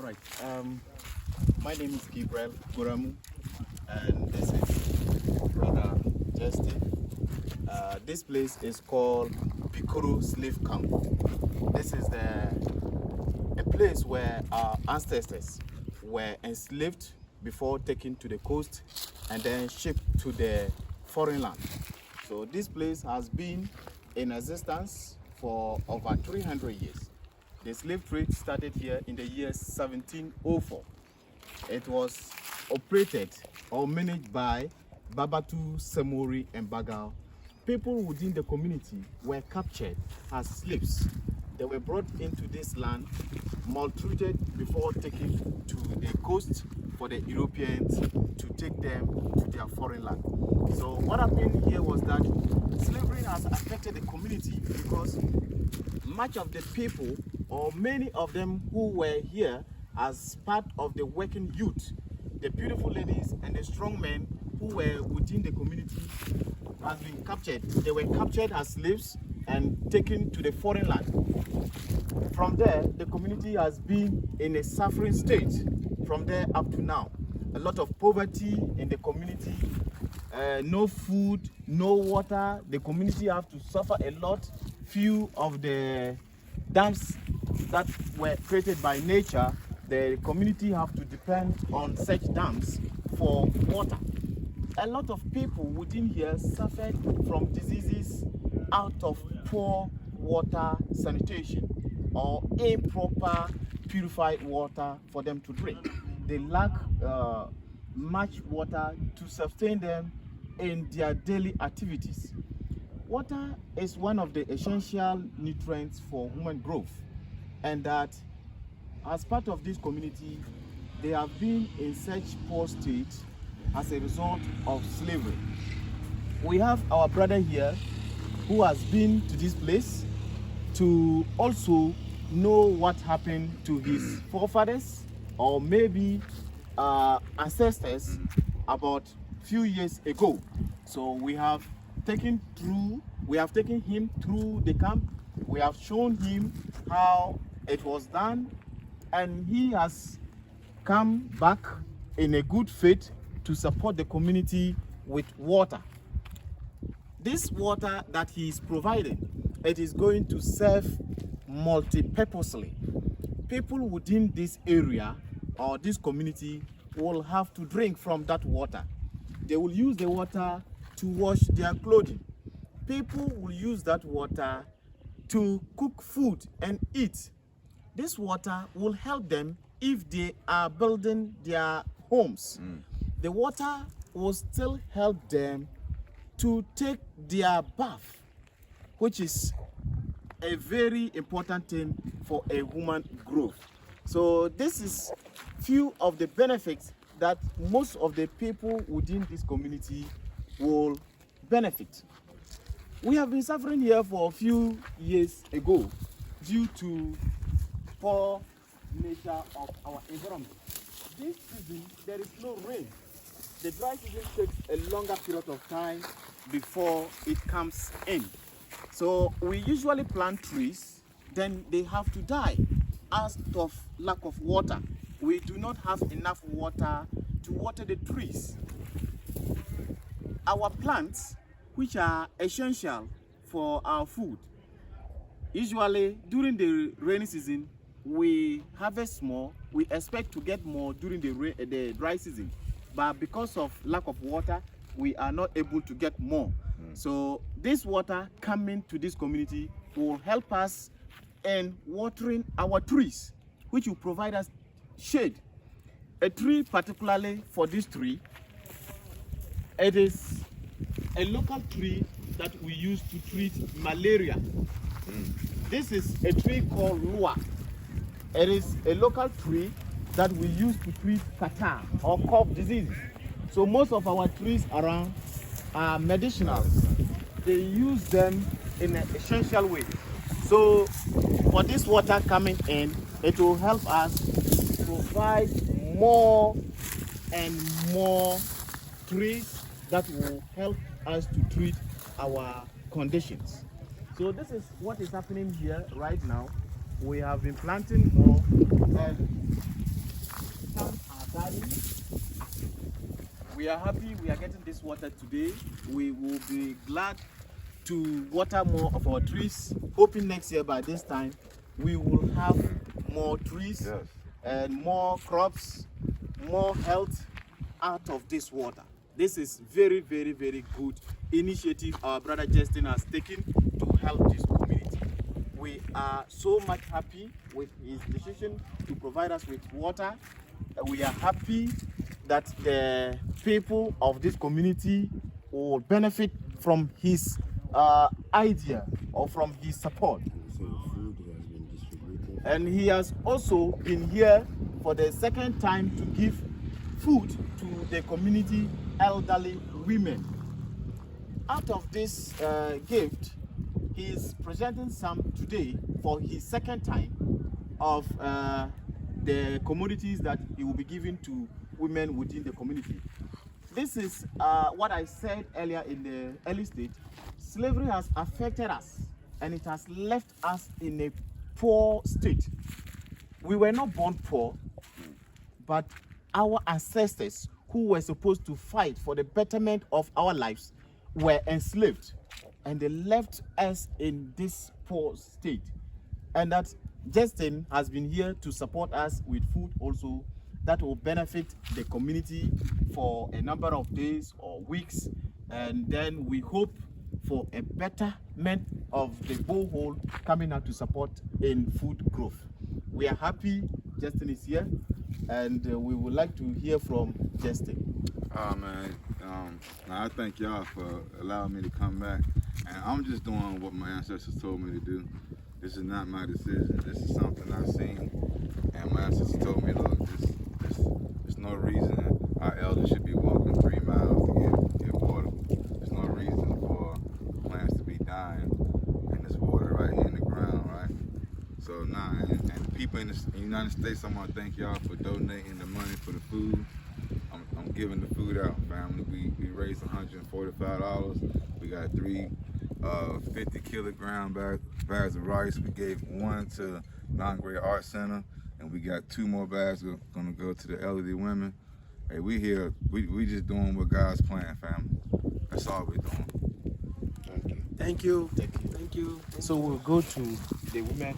right. My name is Gabriel Guramu, and this is Brother Justin. This place is called Bikoro Slave Camp. This is a place where our ancestors were enslaved before taken to the coast and then shipped to the foreign land. So this place has been in existence for over 300 years. The slave trade started here in the year 1704. It was operated or managed by Babatu, Samori, and Bagal. People within the community were captured as slaves. They were brought into this land, maltreated before taken to the coast for the Europeans to take them to their foreign land. So what happened here was that slavery has affected the community because much of the people, or many of them who were here as part of the working youth, the beautiful ladies and the strong men who were within the community, has been captured. They were captured as slaves and taken to the foreign land. From there, the community has been in a suffering state from there up to now. A lot of poverty in the community, no food, no water. The community have to suffer a lot. Few of the dams that were created by nature, the community have to depend on such dams for water. A lot of people within here suffered from diseases out of poor water sanitation or improper purified water for them to drink. They lack much water to sustain them in their daily activities. Water is one of the essential nutrients for human growth, and that as part of this community, they have been in such poor state as a result of slavery. We have our brother here who has been to this place to also know what happened to his forefathers or maybe ancestors about few years ago. So we have taken him through the camp. We have shown him how it was done, and he has come back in a good faith to support the community with water. This water that he is providing, it is going to serve multi-purposely. People within this area or this community will have to drink from that water. They will use the water to wash their clothing. People will use that water to cook food and eat. This water will help them if they are building their homes. The water will still help them to take their bath, which is a very important thing for a human growth. So this is few of the benefits that most of the people within this community will benefit. We have been suffering here for a few years ago due to poor nature of our environment. This season, there is no rain. The dry season takes a longer period of time before it comes in. So we usually plant trees, then they have to die out of lack of water. We do not have enough water to water the trees. Our plants, which are essential for our food, usually during the rainy season, we harvest more. We expect to get more during the dry season, but because of lack of water, we are not able to get more. So this water coming to this community will help us in watering our trees, which will provide us shade. A tree, particularly for this tree, it is a local tree that we use to treat malaria. This is a tree called Lua. It is a local tree that we use to treat catarrh or cough diseases. So most of our trees around are medicinal. They use them in an essential way. So for this water coming in, it will help us provide more and more trees that will help us to treat our conditions. So this is what is happening here right now. We have been planting more, and money. We are happy we are getting this water today. We will be glad to water more of our trees, hoping next year by this time we will have more trees and more crops, more health out of this water. This is very, very, very good initiative our brother Justin has taken to help this community. We are so much happy with his decision to provide us with water. We are happy that the people of this community will benefit from his idea or from his support. And he has also been here for the second time to give food to the community elderly women. Out of this gift, he is presenting some today for his second time of the commodities that he will be giving to women within the community. This is what I said earlier in the early stage. Slavery has affected us and it has left us in a poor state. We were not born poor, but our ancestors who were supposed to fight for the betterment of our lives were enslaved, and they left us in this poor state. And that Justin has been here to support us with food also that will benefit the community for a number of days or weeks, and then we hope for a betterment of the borehole coming out to support in food growth. We are happy Justin is here, and we would like to hear from Justin. Man, I thank y'all for allowing me to come back, and I'm just doing what my ancestors told me to do. This is not my decision. This is something I've seen, and my ancestors told me, look, there's no reason our elders should be walking 3 miles to get water. There's no reason for plants to be dying in this water right here in the ground, right? So and people in the United States, I want to thank y'all for donating the money for the food. I'm giving the food out, family. We raised $145. We got 3 50-kilogram bags of rice. We gave 1 to Non-Grade Art Center, and we got 2 more bags gonna go to the elderly women. Hey, we here. We just doing what God's plan, family. That's all we're doing. Thank you. Thank you. Thank you. So we'll go to the women.